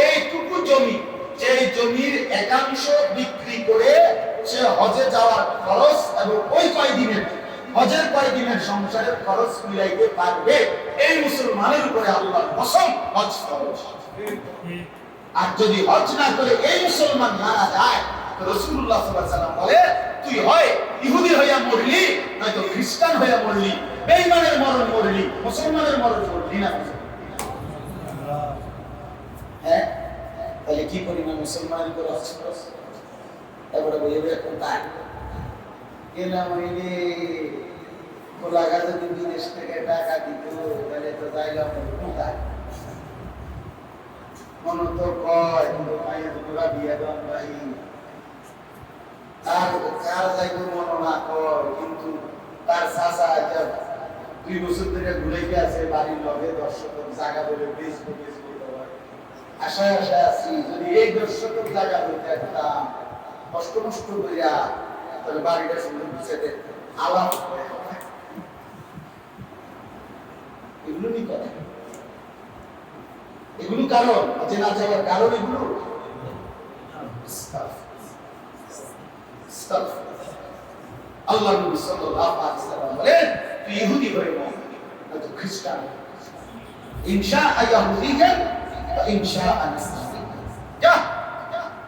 এইটুকু জমি, যে জমির একাংশ বিক্রি করে সে হজে যাওয়ার খরচ এবং ওই কয়দিনের হজের কয়দিনের সংসারের খরচ মিলাইতে পারবে, এই মুসলমানের উপরে আল্লাহর কসম হজ ফরজ। আর যদি হজ না করে এই মুসলমান মারা যায়, তো রাসূলুল্লাহ সাল্লাল্লাহু আলাইহি ওয়াসাল্লাম বলে, তুই হয় ইহুদি হইয়া মরলি, নয়তো খ্রিস্টান হইয়া মরলি, বেঈমানের মরণ মরলি, মুসলমানের মরণ মরলি না। হ্যাঁ, তাহলে কি পরিমাণ মুসলমানের উপরে হজ ফরজ? এবারে বইয়ে কোথায় গেলাম হইলে কোলাগা যদি বিদেশ থেকে টাকা দিত, তাহলে তো জায়গা কোথায়? মনে তো কয় কিন্তু মায়ের পুরা বিয়ে দেন ভাই, তার কার যাইবো মনে না কয়, কিন্তু তার চাচা 2 বছর ধরে ঘুরাইতে আছে বাড়ির লগে 10 শতক জায়গা বলে বেচবো আশায় আশায় আছি, যদি এই 10 শতক জায়গা বলতে একটা কষ্ট নষ্ট করিয়া, তাহলে বাড়িটা সুন্দর গুছাইতে আলাপ এগুলো নি করে। এগুলো কারণ যে না যাওয়ার কারণ এগুলো আল্লাহ নবী সাল্লাল্লাহু আলাইহি ওয়াসাল্লাম বলেন, তুই ইহুদি হয়ে মর, নয়তো খ্রিস্টান। ইনশা আইয়াহুদিয়ান ওয়া ইনশা আনাসরানি, যা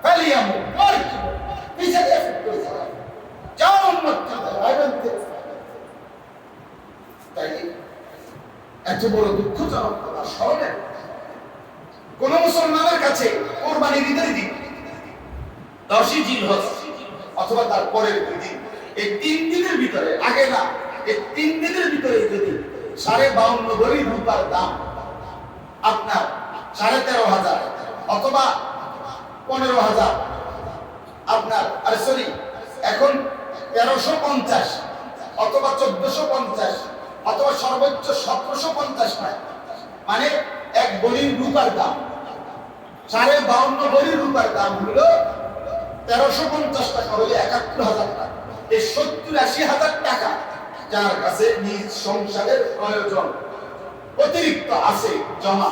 ফালিয়ামু মারকি পিছে দেখো যাও মক্কা আইবতে। তাই এত বড় দুঃখজনক কথা স্মরণে কোন মুসলমানের কাছে কোরবানির ঈদের দিন 10ই জিলহজ অথবা তার পরের দিন, এই 3 দিনের ভিতরে, আগে না, এই 3 দিনের ভিতরে যদি 52.5 ভরি রূপার দাম আপনার 13,500 অথবা 15,000 আপনার, আরে সরি, এখন 1350 অথবা 1450 অথবা সর্বোচ্চ 1750 নয়, মানে 1 ভরি রূপার দাম, 52.5 ভরি রূপার দাম হলো 1350 টাকা, হলে 71,000 টাকা। এই 70-80,000 টাকা যার কাছে নিজ সংসারের প্রয়োজন অতিরিক্ত আছে জমা,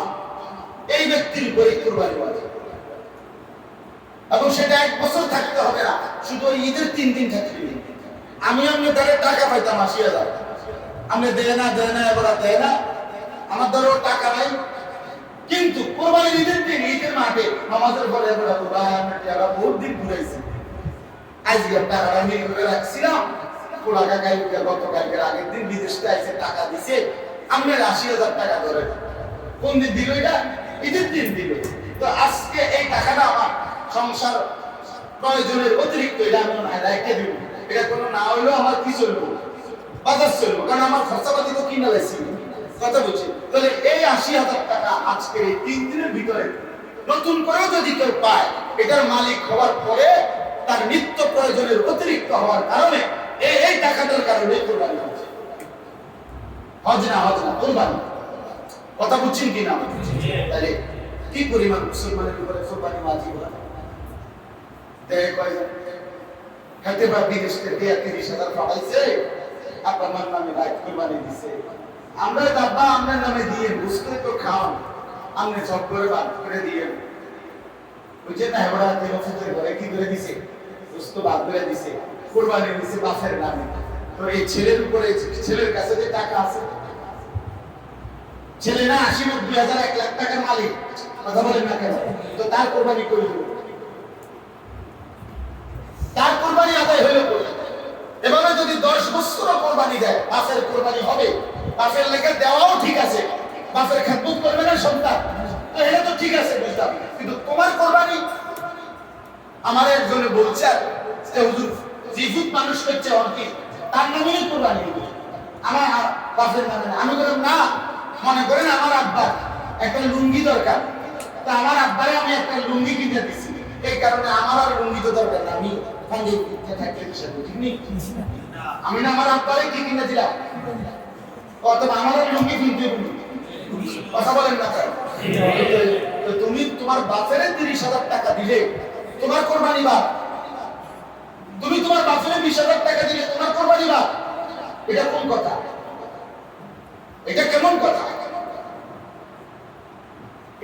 এই ব্যক্তির উপরে কুরবানি ওয়াজিব। এবং সেটা 1 বছর থাকতে হবে না, শুধু ঈদের 3 দিন থাকতে। আমি তাদের টাকা পাইতাম 80,000, আমি দেয় না এবার দেয় না, আমার ধরো টাকা নাই, কিন্তু কোরবানির ঈদের দিন ঈদের মাঠে নামাজের পরে এবার আমরা বহুত দিন ঘুরাইছি, আজকে টাকাটা মিল করে রাখছিলাম, কোলাকা কালকে গতকালকের আগের দিন বিদেশ থেকে আইসে টাকা দিছে, আমরা 80,000 টাকা ধরে কোন দিন দিল? এটা ঈদের দিন দিল। তো আজকে এই টাকাটা আমার সংসার প্রয়োজনের অতিরিক্ত, এটা আমি রেখে দিব, এটা কোনো না হইলেও আমার কি চলবো, বাজার চলবো, কারণ আমার খরচাপাতি তো কিনা লাগছে, কথা বলছি। তাহলে এই 80,000 টাকা আজকের এই 3 দিনের ভিতরে নতুন করেও যদি কেউ পায়, এটার মালিক হওয়ার পরে তার নিত্য প্রয়োজনের অতিরিক্ত হওয়ার কারণে এই টাকাটার কারণে কোরবানি হচ্ছে। হজ না কোরবানি, কথা বুঝছেন কিনা? তাহলে কি পরিমাণ মুসলমানের উপরে কোরবানি ওয়াজিব হয়? খেতে বা বিদেশ থেকে 30,000 পাঠাইছে, আপনার নামে রাইট কোরবানি দিছে, আমরা দাব্বা আপনার নামে দিয়ে বুঝতে তো খাওয়ান, আপনি সব করে বাদ করে দিয়ে বুঝছেন না? এবার তেলফুতের ঘরে কি করে দিছে, বুঝতে বাদ করে দিছে, কোরবানি দিছে বাপের নামে। তো এই ছেলের উপরে, ছেলের কাছে যে টাকা আছে, ছেলে না 80,000 1 লাখ টাকার মালিক, কথা বলেন না কেন? তো তার কোরবানি করে দেব, তার কোরবানি আদায় হইল। এভাবে যদি 10 বছর কোরবানি দেয়, বাপের কোরবানি হবে, বাপের লেগে দেওয়াও ঠিক আছে, বাপের খেদমত করবে না সন্তান, তো এটা তো ঠিক আছে বুঝলাম, কিন্তু তোমার কোরবানি। আমার একজনে বলছে যে হুজুর জিফুত মানুষ করছে অনেকে, তার নামে কোরবানি দিবে, আমার বাপের নামে না। আমি বললাম না, মনে করেন আমার আব্বার একটা লুঙ্গি দরকার, তা আমার আব্বারে আমি একটা লুঙ্গি কিনে দিচ্ছি, এই কারণে আমার আর লুঙ্গি তো দরকার না, আমি সঙ্গে থাকলে ঠিক নেই। আমি না আমার আব্বারে কি কিনে দিলাম, অথবা আমার লুঙ্গি কিনতে কথা বলেন না স্যার। তো তুমি তোমার বাপের 30,000 টাকা দিলে তোমার কোরবানি বাদ, তুমি তোমার বাপের 20,000 টাকা দিলে তোমার কোরবানি বাদ, এটা কোন কথা? এটা কেমন কথা?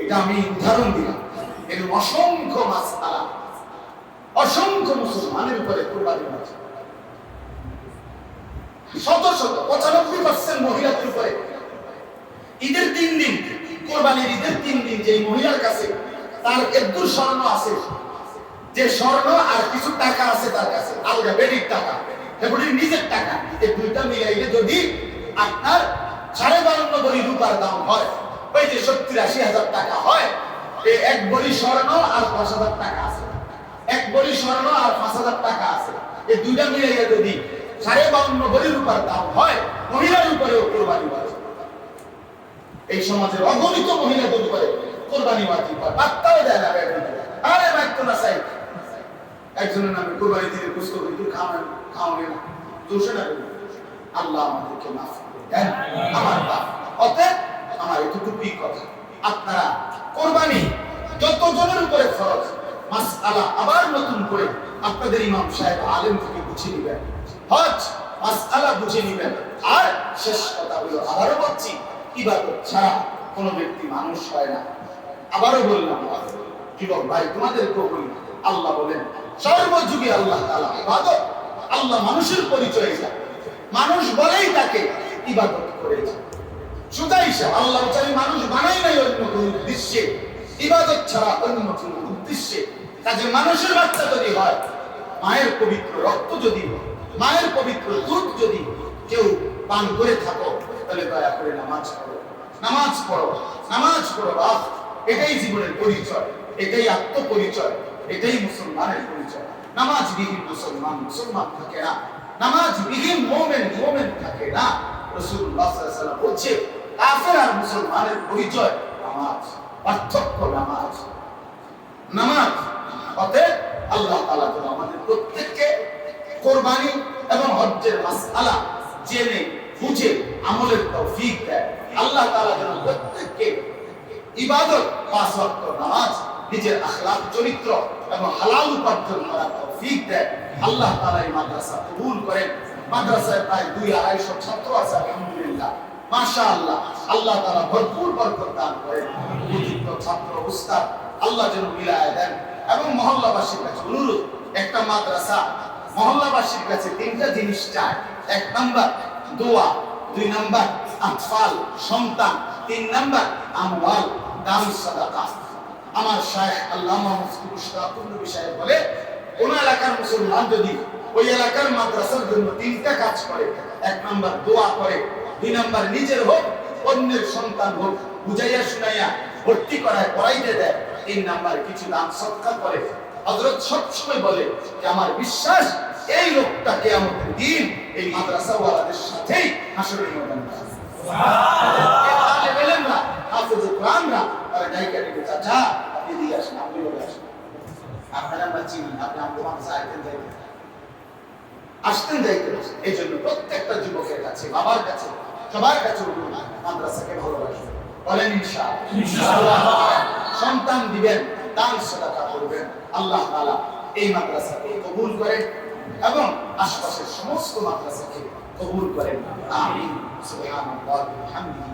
এটা আমি উদাহরণ দিলাম, এর অসংখ্য মাসআলা, অসংখ্য মুসলমানের উপরে কোরবানি আছে, শত শত 95% মহিলাদের উপরে। ঈদের 3 দিন, কোরবানির ঈদের 3 দিন, যে মহিলার কাছে তার একদূর স্বর্ণ আছে, যে স্বর্ণ আর কিছু টাকা আছে তার কাছে, আলগা বেডির টাকা, এগুলি নিজের টাকা, এই দুইটা মিলাইলে যদি আপনার 52.5 ভরি রূপার দাম হয়, ওই যে 70-80,000 টাকা হয়, এই 1 ভরি স্বর্ণ আর 5,000 টাকা আছে, 1 ভরি স্বর্ণ আর 5,000 টাকা আছে, এই দুইটা মিলাইলে যদি 52.5 ভরি রূপার দাম হয়, মহিলার উপরেও কোরবানি ওয়াজিব। এই সমাজের অগণিত মহিলাদের উপরে কোরবানি ওয়াজিব, পাত্তাও দেয় না। আরে মাইতো না চাই, একজনের নামে কোরবানি দিলে বুঝতে হবে তুই খাওয়াবে না, দোষে না, আল্লাহ আমাদেরকে মাফ করে দেন। আমার বাপ, অতএব আমার এতটুকুই কথা, আপনারা কোরবানি যত জনের উপরে ফরজ মাসআলা আবার নতুন করে আপনাদের ইমাম সাহেব আলেম থেকে বুঝে নেবেন, হজ মাসআলা বুঝে নেবেন। আর শেষ কথা হলো, আবারও বলছি, ইবাদত ছাড়া কোনো ব্যক্তি মানুষ হয় না। আবারও বললাম, যুবক ভাই তোমাদেরকেও বলি, আল্লাহ বলেন সর্বযুগে আল্লাহ তাআলা ইবাদত, আল্লাহ মানুষের পরিচয় দেয়, মানুষ বলেই তাকে ইবাদত করেছে। সুতাইসা আল্লাহ চাই মানুষ বানাই নাই অন্য কোনো উদ্দেশ্যে, ইবাদত ছাড়া অন্য কোনো উদ্দেশ্যে। কাজে মানুষের বাচ্চা যদি হয়, মায়ের পবিত্র রক্ত যদি, মায়ের পবিত্র দুধ যদি কেউ পান করে থাকো, তাহলে দয়া করে নামাজ পড়ো, নামাজ পড়ো, নামাজ পড়ো বাপ। এটাই জীবনের পরিচয়, এটাই আত্মপরিচয়, এটাই মুসলমানের পরিচয়। নামাজ বিহীন মুসলমান মুসলমান থাকে না, নামাজ বিহীন মুমিন মুমিন থাকে না। রাসূলুল্লাহ সাল্লাল্লাহু আলাইহি ওয়াসাল্লাম বলছে, কাফের আর মুসলমানের পরিচয় নামাজ, পার্থক্য নামাজ, নামাজ। অতএব আল্লাহ তাআলা যেন আমাদের প্রত্যেককে কোরবানি এবং হজ্জের মাসআলা জেনে বুঝে আমলের তৌফিক দেয়। আল্লাহ তাআলা যেন প্রত্যেককে ইবাদত, 5 ওয়াক্ত নামাজ, নিজের আখলাক চরিত্র এবং হালাল উপার্জন করার তৌফিক দেয়। আল্লাহ তাআলা এই মাদ্রাসা কবুল করেন। মাদ্রাসায় প্রায় 200-250 ছাত্র আছে, আলহামদুলিল্লাহ, মাশাআল্লাহ। আল্লাহ তাআলা ভরপুর বরকত দান করেন। প্রতিটি ছাত্র উস্তাদ আল্লাহ যেন মিলায় দেন। এবং মহল্লাবাসীর কাছে অনুরোধ, একটা মাদ্রাসা মহল্লাবাসীর কাছে 3টা জিনিস চায়। 1 নাম্বার দোয়া, 2 নাম্বার আতফাল সন্তান, 3 নাম্বার আমওয়াল দান সাদাকা। আমার শায়েখ আল্লামা মুফতি মুশতাকুর নবী সাহেব বলে, কোন এলাকার মুসলমান যদি ওই এলাকার মাদ্রাসার জন্য 3টা কাজ করে, 1 নাম্বার দোয়া করে, 2 নাম্বার নিজের হোক অন্যের সন্তান হোক বুঝাইয়া শুনাইয়া ভর্তি করায় পড়াইতে দেয়, 3 নাম্বার কিছু দান সদকা করে। হযরত সবসময় বলে যে আমার বিশ্বাস এই লোকটা কিয়ামতের দিন এই মাদ্রাসাওয়ালাদের সাথেই হাসরের ময়দানে থাকবে। সুবহানাল্লাহ। তাহলে বলেন না হাফেজে কোরআনরা তারা গায়িকা দিকে, চাচা এদিকে আসেন, আপনি বলে আসেন, আপনারা আমরা চিনি, আপনি আমাদের মাদ্রাসায় আসতেন যাইতেন। এই জন্য প্রত্যেকটা যুবকের কাছে, বাবার কাছে, সবার কাছে মাদ্রাসাকে ভালোবাসবেন, বলেন ইনশাআল্লাহ। সন্তান দিবেন, দান সাদাকা করবেন। আল্লাহ তাআলা এই মাদ্রাসাকে কবুল করেন এবং আশপাশের সমস্ত মাদ্রাসাকে কবুল করেন। আমিন। সুবহানাল্লাহি ওয়া বিহামদিহি।